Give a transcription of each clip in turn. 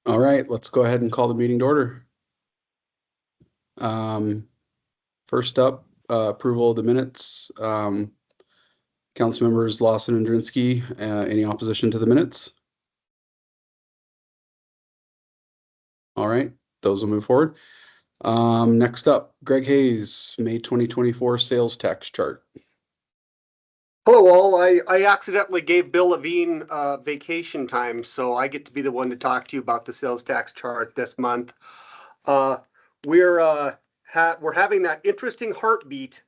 All right, let's go ahead and call the meeting to order. First up, approval of the minutes. Council members Lawson and Jurinsky, any opposition to the minutes? All right, those will move forward. Next up, Greg Hayes, May 2024 sales tax chart. Hello all, I accidentally gave Bill Levine vacation time, so I get to be the one to talk to you about the sales tax chart this month. We're having that interesting heartbeat,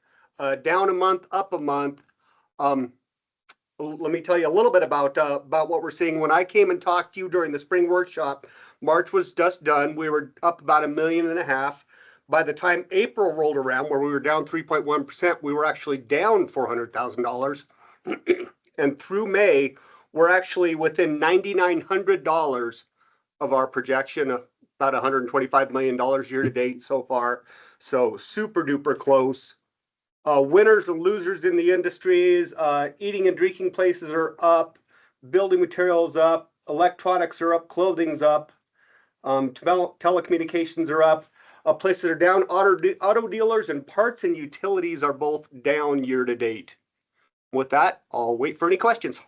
down a month, up a month. Let me tell you a little bit about what we're seeing. When I came and talked to you during the spring workshop, March was just done. We were up about $1.5 million. By the time April rolled around, where we were down 3.1%, we were actually down $400,000. And through May, we're actually within $9,900 of our projection of about $125 million year to date so far. So super duper close. Winners and losers in the industries, eating and drinking places are up, building materials up, electronics are up, clothing's up, telecommunications are up. Places are down. Auto dealers and parts and utilities are both down year to date. With that, I'll wait for any questions.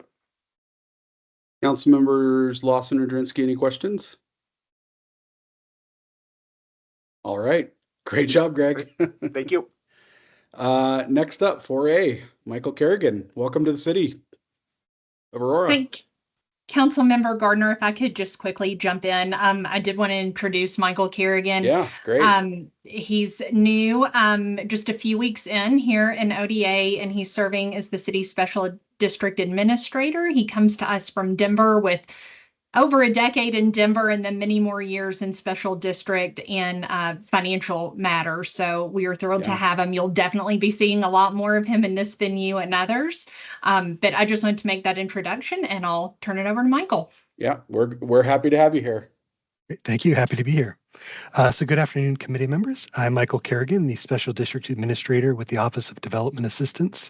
Council members Lawson or Jurinsky, any questions? All right, great job, Greg. Thank you. Next up, 4A, Michael Kerrigan. Welcome to the city of Aurora. Hi, Councilmember Gardner, if I could just quickly jump in. I did want to introduce Michael Kerrigan. Yeah, great. He's new, just a few weeks in here in ODA, and he's serving as the city's special district administrator. He comes to us from Denver with over a decade in Denver and then many more years in special district and financial matters. So we are thrilled to have him. You'll definitely be seeing a lot more of him in this venue and others. But I just wanted to make that introduction, and I'll turn it over to Michael. Yeah, we're happy to have you here. Thank you. Happy to be here. So good afternoon, committee members. I'm Michael Kerrigan, the Special District Administrator with the Office of Development Assistance.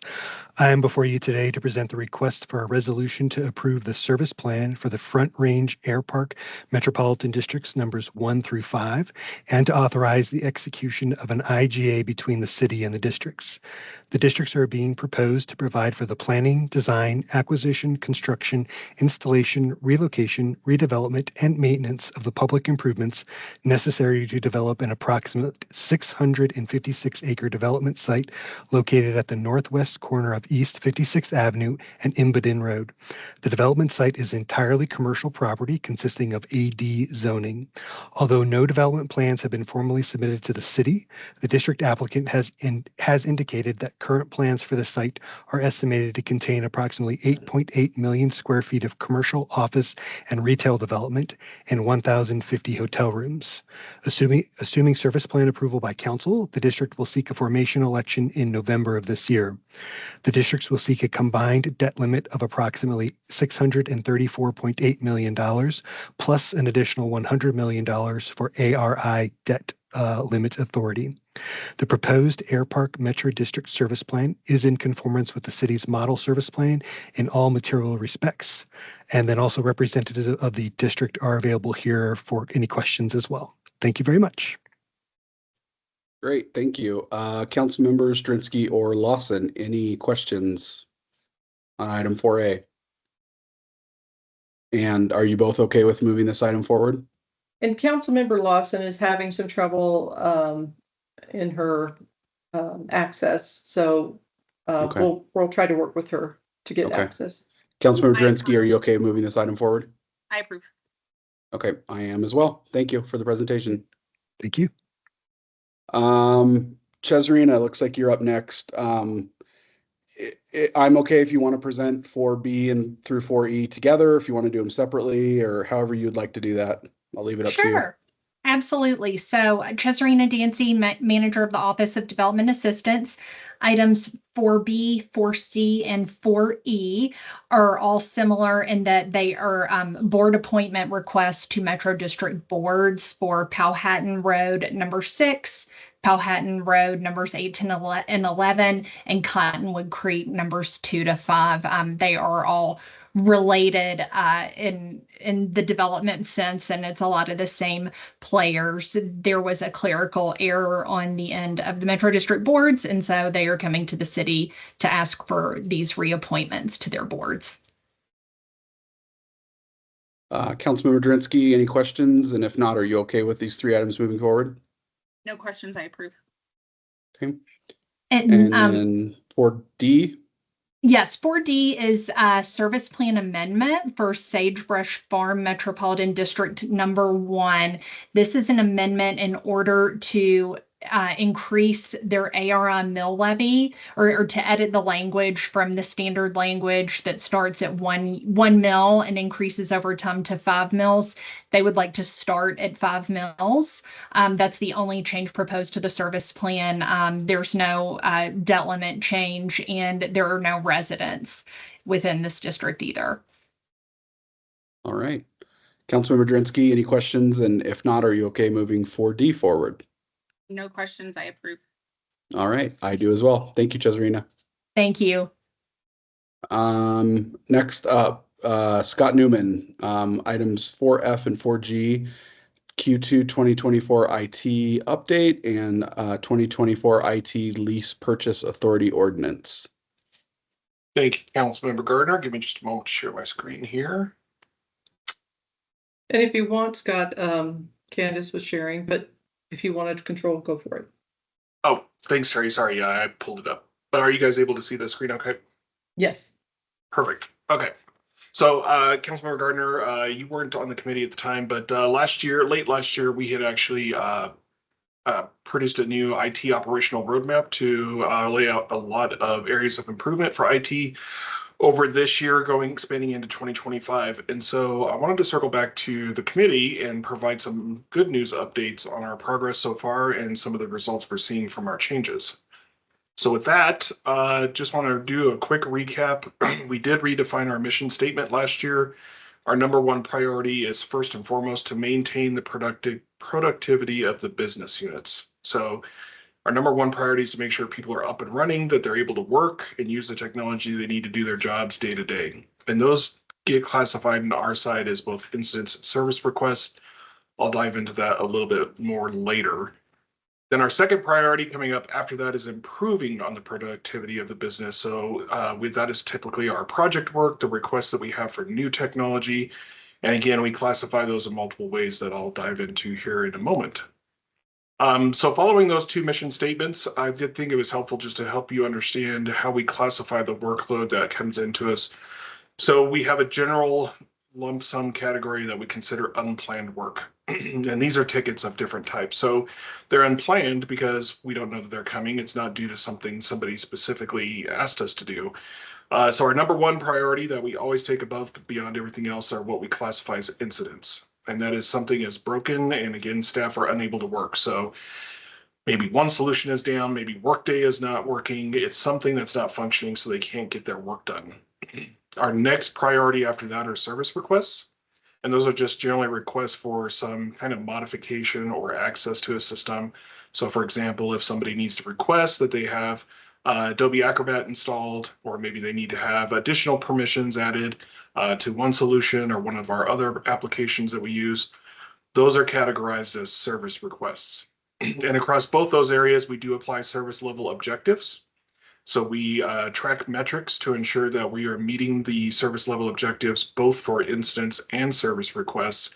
I am before you today to present the request for a resolution to approve the service plan for the Front Range Air Park Metropolitan Districts numbers 1 through 5, and to authorize the execution of an IGA between the city and the districts. The districts are being proposed to provide for the planning, design, acquisition, construction, installation, relocation, redevelopment, and maintenance of the public improvements necessary to develop an approximate 656-acre development site located at the northwest corner of East 56th Avenue and Imbadin Road. The development site is entirely commercial property consisting of AD zoning. Although no development plans have been formally submitted to the city, the district applicant has indicated that current plans for the site are estimated to contain approximately 8.8 million square feet of commercial, office, and retail development and 1,050 hotel rooms. Assuming service plan approval by council, the district will seek a formation election in November of this year. The districts will seek a combined debt limit of approximately $634.8 million, plus an additional $100 million for ARI debt limit authority. The proposed Air Park Metro District Service Plan is in conformance with the city's model service plan in all material respects. And then also representatives of the district are available here for any questions as well. Thank you very much. Great, thank you. Council members Jurinsky or Lawson, any questions on item 4A? And are you both okay with moving this item forward? And Councilmember Lawson is having some trouble in her access, so we'll try to work with her to get access. Councilmember Jurinsky, are you okay moving this item forward? I approve. Okay, I am as well. Thank you for the presentation. Thank you. Chesarina, looks like you're up next. I'm okay if you want to present 4B and through 4E together, if you want to do them separately, or however you'd like to do that. I'll leave it up to you. Sure. Absolutely. So Chesarina Dancy, manager of the Office of Development Assistance. Items 4B, 4C, and 4E are all similar in that they are board appointment requests to Metro District boards for Powhatan Road number 6, Powhatan Road numbers 8 and 11, and Cottonwood Creek numbers 2 to 5. They are all related in the development sense, and it's a lot of the same players. There was a clerical error on the end of the Metro District boards, and so they are coming to the city to ask for these reappointments to their boards. Councilmember Jurinsky, any questions? And if not, are you okay with these 3 items moving forward? No questions. I approve. Okay. And then for D? Yes, 4D is a service plan amendment for Sagebrush Farm Metropolitan District number 1. This is an amendment in order to increase their ARI mill levy, or to edit the language from the standard language that starts at one mill and increases over time to 5 mills. They would like to start at 5 mills. That's the only change proposed to the service plan. There's no debt limit change, and there are no residents within this district either. All right. Councilmember Jurinsky, any questions? And if not, are you okay moving 4D forward? No questions. I approve. All right. I do as well. Thank you, Cesarina. Thank you. Next up, Scott Newman, items 4F and 4G, Q2 2024 IT update and 2024 IT lease purchase authority ordinance. Thank you, Councilmember Gardner. Give me just a moment to share my screen here. And if you want, Scott, Candace was sharing, but if you wanted to control, go for it. Oh, thanks, Terry. Sorry, yeah, I pulled it up. But are you guys able to see the screen okay? Yes. Perfect. Okay. So, Councilmember Gardner, you weren't on the committee at the time, but late last year, we had actually produced a new IT operational roadmap to lay out a lot of areas of improvement for IT over this year, expanding into 2025. And so I wanted to circle back to the committee and provide some good news updates on our progress so far and some of the results we're seeing from our changes. So with that, just want to do a quick recap. We did redefine our mission statement last year. Our number 1 priority is first and foremost to maintain the productivity of the business units. So our number 1 priority is to make sure people are up and running, that they're able to work and use the technology they need to do their jobs day to day. And those get classified on our side as both incidents and service requests. I'll dive into that a little bit more later. Then our second priority coming up after that is improving on the productivity of the business. So with that is typically our project work, the requests that we have for new technology. And again, we classify those in multiple ways that I'll dive into here in a moment. So following those 2 mission statements, I did think it was helpful just to help you understand how we classify the workload that comes into us. So we have a general lump sum category that we consider unplanned work. And these are tickets of different types. So they're unplanned because we don't know that they're coming. It's not due to something somebody specifically asked us to do. So our number 1 priority that we always take above beyond everything else are what we classify as incidents. And that is something is broken, and again, staff are unable to work. So maybe one solution is down, maybe Workday is not working. It's something that's not functioning, so they can't get their work done. Our next priority after that are service requests. And those are just generally requests for some kind of modification or access to a system. So for example, if somebody needs to request that they have Adobe Acrobat installed, or maybe they need to have additional permissions added to one solution or one of our other applications that we use, those are categorized as service requests. And across both those areas, we do apply service level objectives. So we track metrics to ensure that we are meeting the service level objectives, both for incidents and service requests.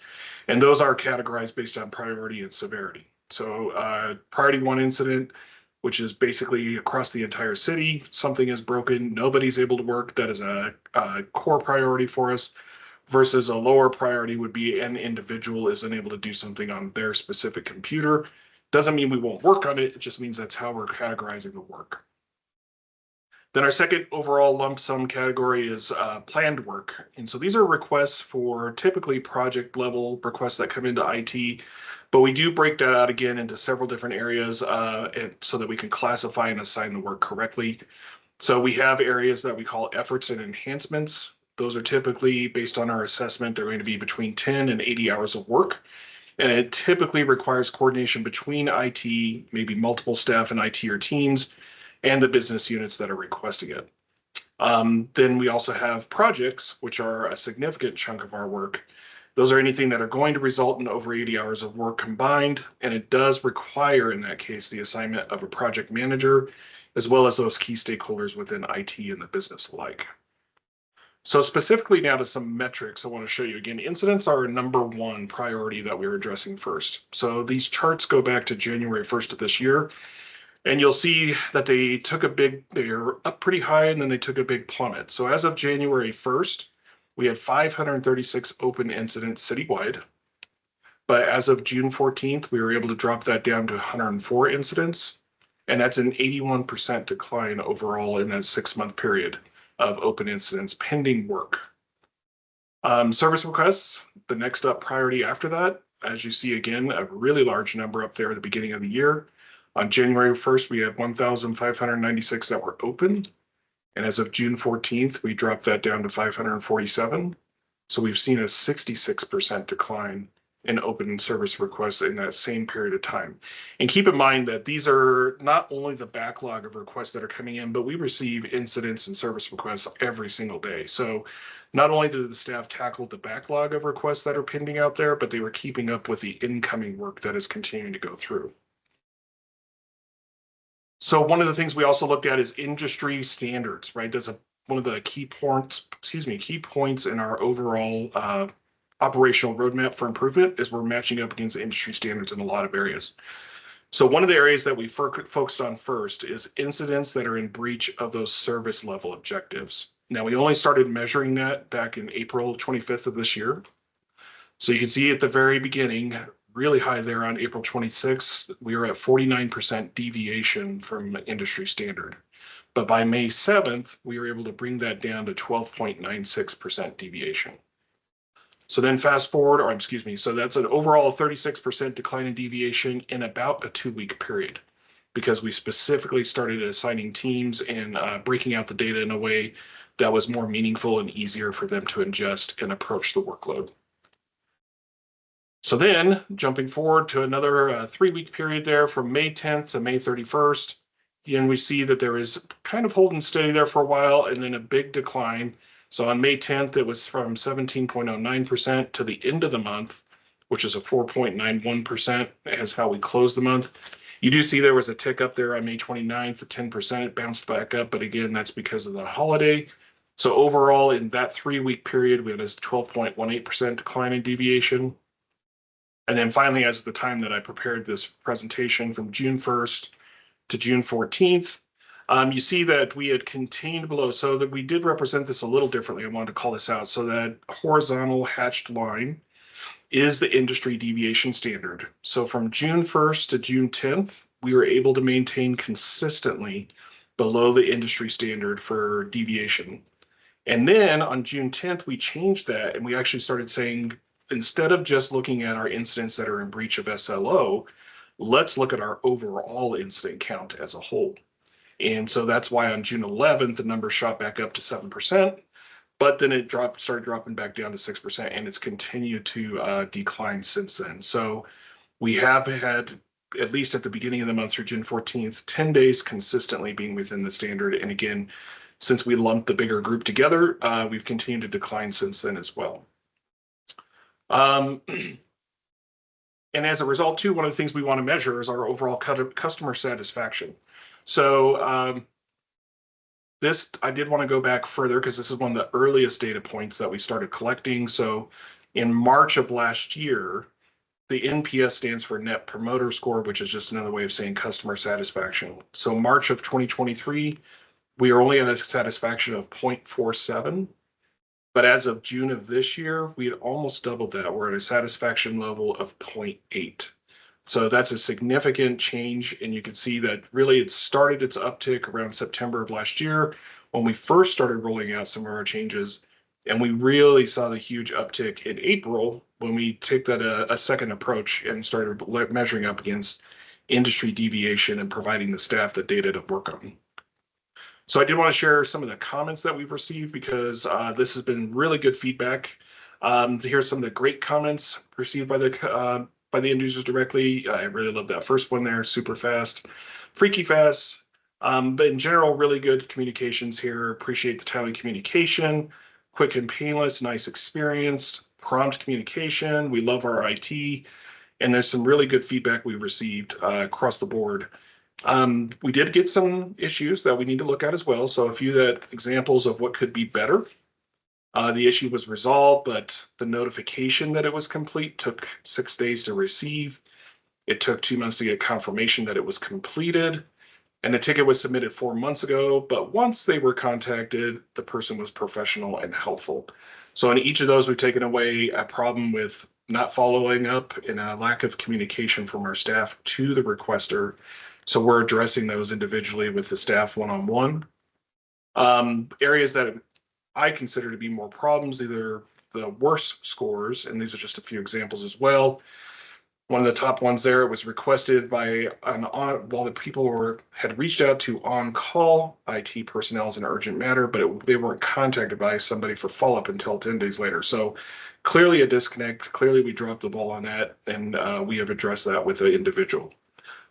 And those are categorized based on priority and severity. So priority 1 incident, which is basically across the entire city, something is broken, nobody's able to work, that is a core priority for us, versus a lower priority would be an individual is unable to do something on their specific computer. Doesn't mean we won't work on it, it just means that's how we're categorizing the work. Then our second overall lump sum category is planned work. And so these are requests for typically project level requests that come into IT, but we do break that out again into several different areas so that we can classify and assign the work correctly. So we have areas that we call efforts and enhancements. Those are typically based on our assessment, they're going to be between 10 and 80 hours of work. And it typically requires coordination between IT, maybe multiple staff in IT or teams, and the business units that are requesting it. Then we also have projects, which are a significant chunk of our work. Those are anything that are going to result in over 80 hours of work combined, and it does require, in that case, the assignment of a project manager, as well as those key stakeholders within IT and the business alike. So specifically now to some metrics I want to show you. Again, incidents are our #1 priority that we're addressing first. So these charts go back to January 1st of this year, and you'll see that they're up pretty high, and then they took a big plummet. So as of January 1st, we had 536 open incidents citywide. But as of June 14th, we were able to drop that down to 104 incidents. And that's an 81% decline overall in that 6-month period of open incidents pending work. Service requests, the next up priority after that, as you see again, a really large number up there at the beginning of the year. On January 1st, we had 1,596 that were open. And as of June 14th, we dropped that down to 547. So we've seen a 66% decline in open service requests in that same period of time. And keep in mind that these are not only the backlog of requests that are coming in, but we receive incidents and service requests every single day. So not only did the staff tackle the backlog of requests that are pending out there, but they were keeping up with the incoming work that is continuing to go through. So one of the things we also looked at is industry standards, right? That's one of the key points in our overall operational roadmap for improvement is we're matching up against industry standards in a lot of areas. So one of the areas that we focused on first is incidents that are in breach of those service level objectives. Now, we only started measuring that back in April 25th of this year. So you can see at the very beginning, really high there on April 26th, we were at 49% deviation from industry standard. But by May 7th, we were able to bring that down to 12.96% deviation. So then fast forward, so that's an overall 36% decline in deviation in about a 2-week period, because we specifically started assigning teams and breaking out the data in a way that was more meaningful and easier for them to ingest and approach the workload. So then jumping forward to another 3-week period there from May 10th to May 31st, again, we see that there is kind of holding steady there for a while and then a big decline. So on May 10th, it was from 17.09% to the end of the month, which is a 4.91% as how we closed the month. You do see there was a tick up there on May 29th, at 10%, it bounced back up, but again, that's because of the holiday. So overall, in that 3-week period, we had a 12.18% decline in deviation. And then finally, as the time that I prepared this presentation from June 1st to June 14th, you see that we had contained below, so that we did represent this a little differently. I wanted to call this out. So that horizontal hatched line is the industry deviation standard. So from June 1st to June 10th, we were able to maintain consistently below the industry standard for deviation. And then on June 10th, we changed that and we actually started saying, instead of just looking at our incidents that are in breach of SLO, let's look at our overall incident count as a whole. And so that's why on June 11th, the number shot back up to 7%, but then it started dropping back down to 6%, and it's continued to decline since then. So we have had, at least at the beginning of the month through June 14th, 10 days consistently being within the standard. And again, since we lumped the bigger group together, we've continued to decline since then as well. And as a result, too, one of the things we want to measure is our overall customer satisfaction. So this, I did want to go back further because this is one of the earliest data points that we started collecting. So in March of last year, the NPS stands for Net Promoter Score, which is just another way of saying customer satisfaction. So March of 2023, we are only at a satisfaction of 0.47. But as of June of this year, we had almost doubled that. We're at a satisfaction level of 0.8. So that's a significant change. And you can see that really it started its uptick around September of last year when we first started rolling out some of our changes. And we really saw the huge uptick in April when we took that a second approach and started measuring up against industry deviation and providing the staff the data to work on. So I did want to share some of the comments that we've received because this has been really good feedback. Here's some of the great comments received by the end users directly. I really love that first one there, super fast, freaky fast. But in general, really good communications here. Appreciate the timely communication, quick and painless, nice experience, prompt communication. We love our IT, and there's some really good feedback we received across the board. We did get some issues that we need to look at as well. So a few examples of what could be better. The issue was resolved, but the notification that it was complete took 6 days to receive. It took 2 months to get confirmation that it was completed. And the ticket was submitted 4 months ago, but once they were contacted, the person was professional and helpful. So in each of those, we've taken away a problem with not following up and a lack of communication from our staff to the requester. So we're addressing those individually with the staff one-on-one. Areas that I consider to be more problems, either the worst scores, and these are just a few examples as well. One of the top ones there, it was requested by while the people had reached out to on-call IT personnel as an urgent matter, but they weren't contacted by somebody for follow-up until 10 days later. So clearly a disconnect. Clearly we dropped the ball on that, and we have addressed that with the individual.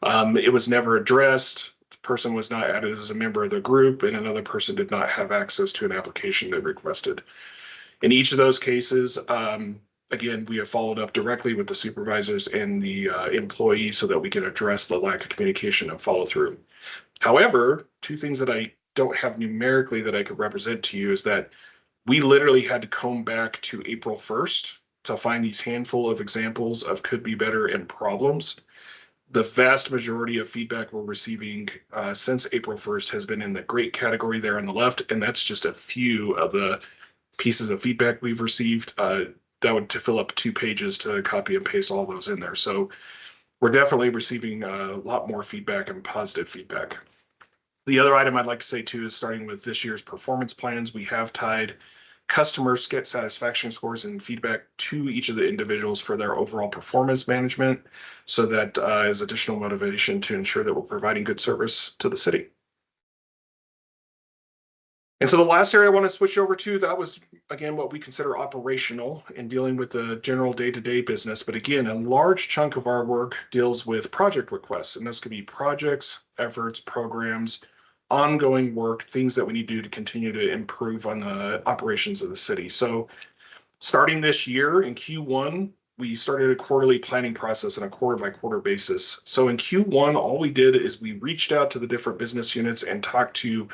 It was never addressed. The person was not added as a member of the group, and another person did not have access to an application they requested. In each of those cases, again, we have followed up directly with the supervisors and the employees so that we can address the lack of communication and follow through. However, two things that I don't have numerically that I could represent to you is that we literally had to comb back to April 1st to find these handful of examples of could be better and problems. The vast majority of feedback we're receiving since April 1st has been in the great category there on the left, and that's just a few of the pieces of feedback we've received. That would to fill up 2 pages to copy and paste all those in there. So we're definitely receiving a lot more feedback and positive feedback. The other item I'd like to say too is starting with this year's performance plans, we have tied customer satisfaction scores and feedback to each of the individuals for their overall performance management. So that is additional motivation to ensure that we're providing good service to the city. And so the last area I want to switch over to, that was, again, what we consider operational and dealing with the general day-to-day business. But again, a large chunk of our work deals with project requests, and those could be projects, efforts, programs, ongoing work, things that we need to do to continue to improve on the operations of the city. So starting this year in Q1, we started a quarterly planning process on a quarter-by-quarter basis. So in Q1, all we did is we reached out to the different business units and talked to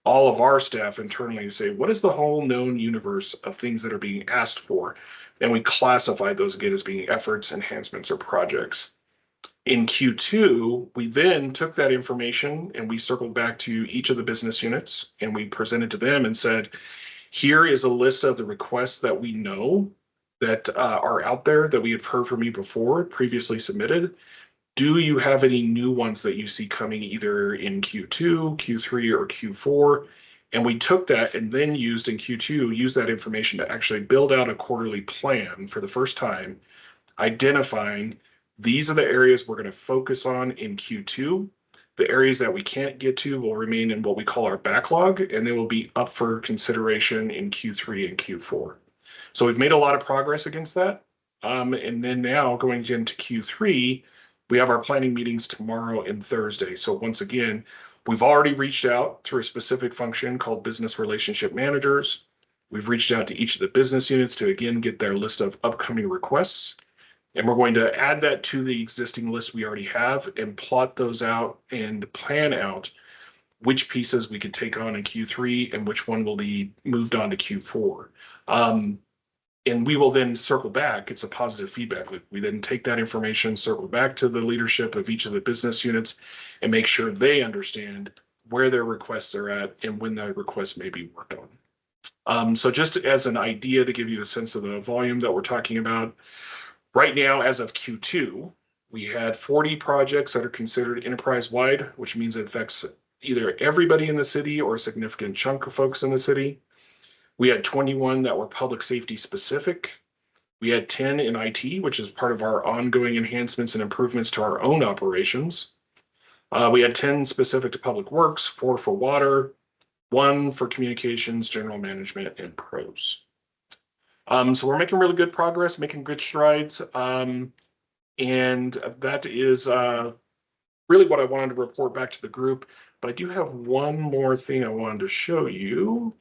all of our staff internally to say, what is the whole known universe of things that are being asked for? And we classified those again as being efforts, enhancements, or projects. In Q2, we then took that information and we circled back to each of the business units and we presented to them and said, here is a list of the requests that we know that are out there that we have heard from you before, previously submitted. Do you have any new ones that you see coming either in Q2, Q3, or Q4? And we took that and then used in Q2, used that information to actually build out a quarterly plan for the first time, identifying these are the areas we're going to focus on in Q2. The areas that we can't get to will remain in what we call our backlog, and they will be up for consideration in Q3 and Q4. So we've made a lot of progress against that. And then now going into Q3, we have our planning meetings tomorrow and Thursday. So once again, we've already reached out through a specific function called business relationship managers. We've reached out to each of the business units to again get their list of upcoming requests. And we're going to add that to the existing list we already have and plot those out and plan out which pieces we could take on in Q3 and which one will be moved on to Q4. And we will then circle back. It's a positive feedback loop. We then take that information, circle back to the leadership of each of the business units and make sure they understand where their requests are at and when their requests may be worked on. So just as an idea to give you the sense of the volume that we're talking about, right now, as of Q2, we had 40 projects that are considered enterprise-wide, which means it affects either everybody in the city or a significant chunk of folks in the city. We had 21 that were public safety specific. We had 10 in IT, which is part of our ongoing enhancements and improvements to our own operations. We had 10 specific to public works, 4 for water, 1 for communications, general management, and pros. So we're making really good progress, making good strides. And that is really what I wanted to report back to the group. But I do have one more thing I wanted to show you,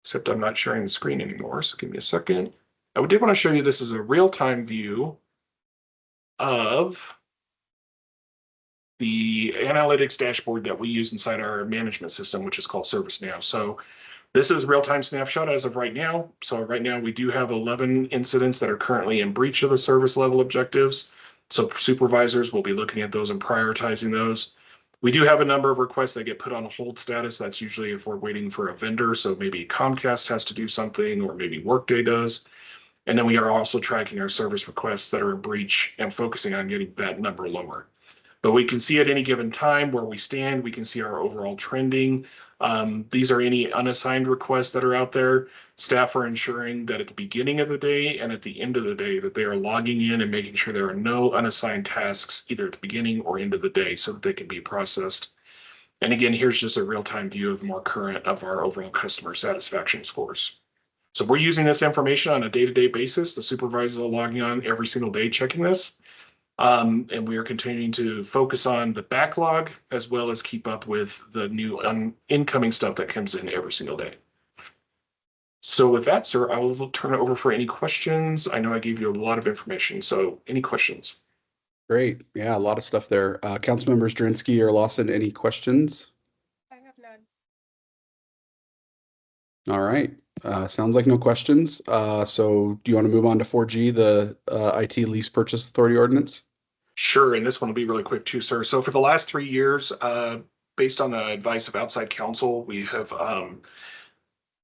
except I'm not sharing the screen anymore. So give me a second. I did want to show you this is a real-time view of the analytics dashboard that we use inside our management system, which is called ServiceNow. So this is real-time snapshot as of right now. So right now we do have 11 incidents that are currently in breach of the service level objectives. So supervisors will be looking at those and prioritizing those. We do have a number of requests that get put on hold status. That's usually if we're waiting for a vendor. So maybe Comcast has to do something, or maybe Workday does. And then we are also tracking our service requests that are in breach and focusing on getting that number lower. But we can see at any given time where we stand. We can see our overall trending. These are any unassigned requests that are out there. Staff are ensuring that at the beginning of the day and at the end of the day that they are logging in and making sure there are no unassigned tasks either at the beginning or end of the day so that they can be processed. And again, here's just a real-time view of the more current of our overall customer satisfaction scores. So we're using this information on a day-to-day basis. The supervisors are logging on every single day checking this. And we are continuing to focus on the backlog as well as keep up with the new incoming stuff that comes in every single day. So with that, sir, I will turn it over for any questions. I know I gave you a lot of information, so any questions? Great. Yeah, a lot of stuff there. Council members Jurinsky or Lawson, any questions? I have none. All right. Sounds like no questions. So do you want to move on to 4G, the IT lease purchase authority ordinance? Sure, and this one will be really quick too, sir. So for the last 3 years, based on the advice of outside counsel, we have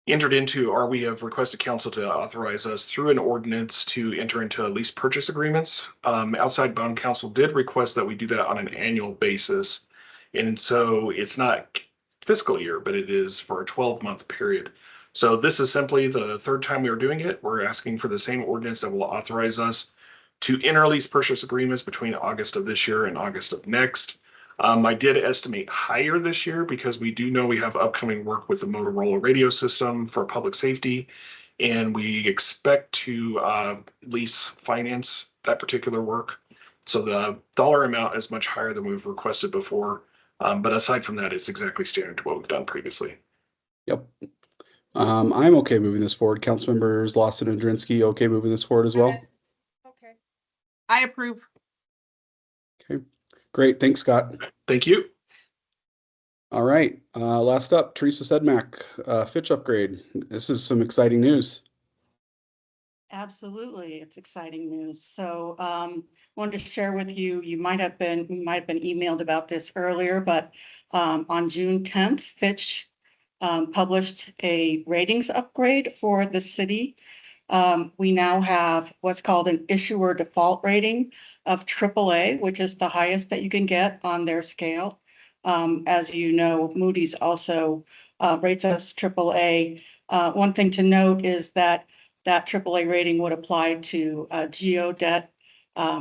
entered into, or we have requested council to authorize us through an ordinance to enter into lease purchase agreements. Outside bond counsel did request that we do that on an annual basis. And so it's not fiscal year, but it is for a 12-month period. So this is simply the third time we are doing it. We're asking for the same ordinance that will authorize us to enter lease purchase agreements between August of this year and August of next. I did estimate higher this year because we do know we have upcoming work with the Motorola radio system for public safety, and we expect to lease finance that particular work. So the dollar amount is much higher than we've requested before. But aside from that, it's exactly standard to what we've done previously. Yep. I'm okay moving this forward. Council members Lawson and Jurinsky, okay moving this forward as well? Okay. I approve. Okay, great. Thanks, Scott. Thank you. All right. Last up, Teresa Sedmak, Fitch upgrade. This is some exciting news. Absolutely, it's exciting news. So wanted to share with you, you might have been emailed about this earlier, but on June 10th, Fitch published a ratings upgrade for the city. We now have what's called an issuer default rating of AAA, which is the highest that you can get on their scale. As you know, Moody's also rates us AAA. One thing to note is that AAA rating would apply to GO debt,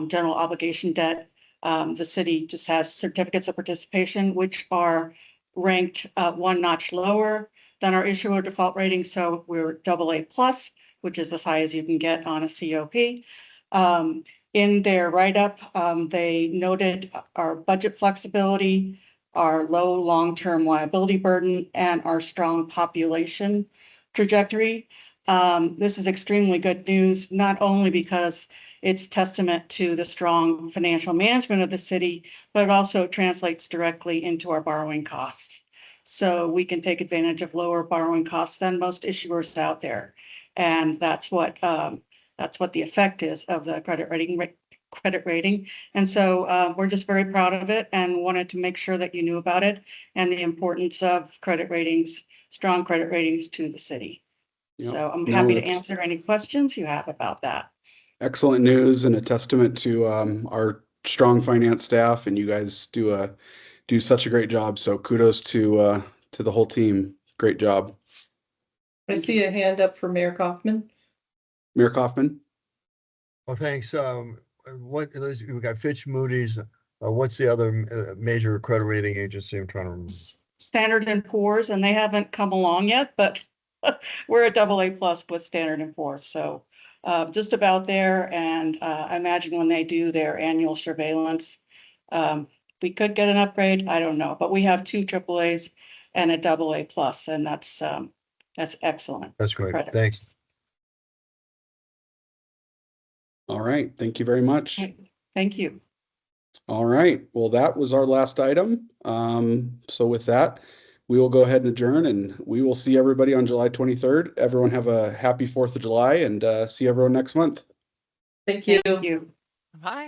general obligation debt. The city just has certificates of participation, which are ranked one notch lower than our issuer default rating. So we're AA plus, which is as high as you can get on a COP. In their write-up, they noted our budget flexibility, our low long-term liability burden, and our strong population trajectory. This is extremely good news, not only because it's testament to the strong financial management of the city, but it also translates directly into our borrowing costs. So we can take advantage of lower borrowing costs than most issuers out there. And that's what the effect is of the credit rating. And so we're just very proud of it and wanted to make sure that you knew about it and the importance of credit ratings, strong credit ratings to the city. Yep. So I'm happy to answer any questions you have about that. Excellent news and a testament to our strong finance staff, and you guys do such a great job. So kudos to the whole team. Great job. I see a hand up for Mayor Kaufman. Mayor Kaufman. Well, thanks. We've got Fitch, Moody's. What's the other major credit rating agency? I'm trying to remember. Standard & Poor's, and they haven't come along yet, but we're a AA plus with Standard & Poor's. So just about there. And I imagine when they do their annual surveillance, we could get an upgrade, I don't know, but we have 2 AAAs and a AA+, and that's excellent. That's great. credit. Thanks. All right. Thank you very much. Thank you. All right. Well, that was our last item. So with that, we will go ahead and adjourn, and we will see everybody on July 23rd. Everyone have a happy 4th of July, and see everyone next month. Thank you. Thank you. Bye.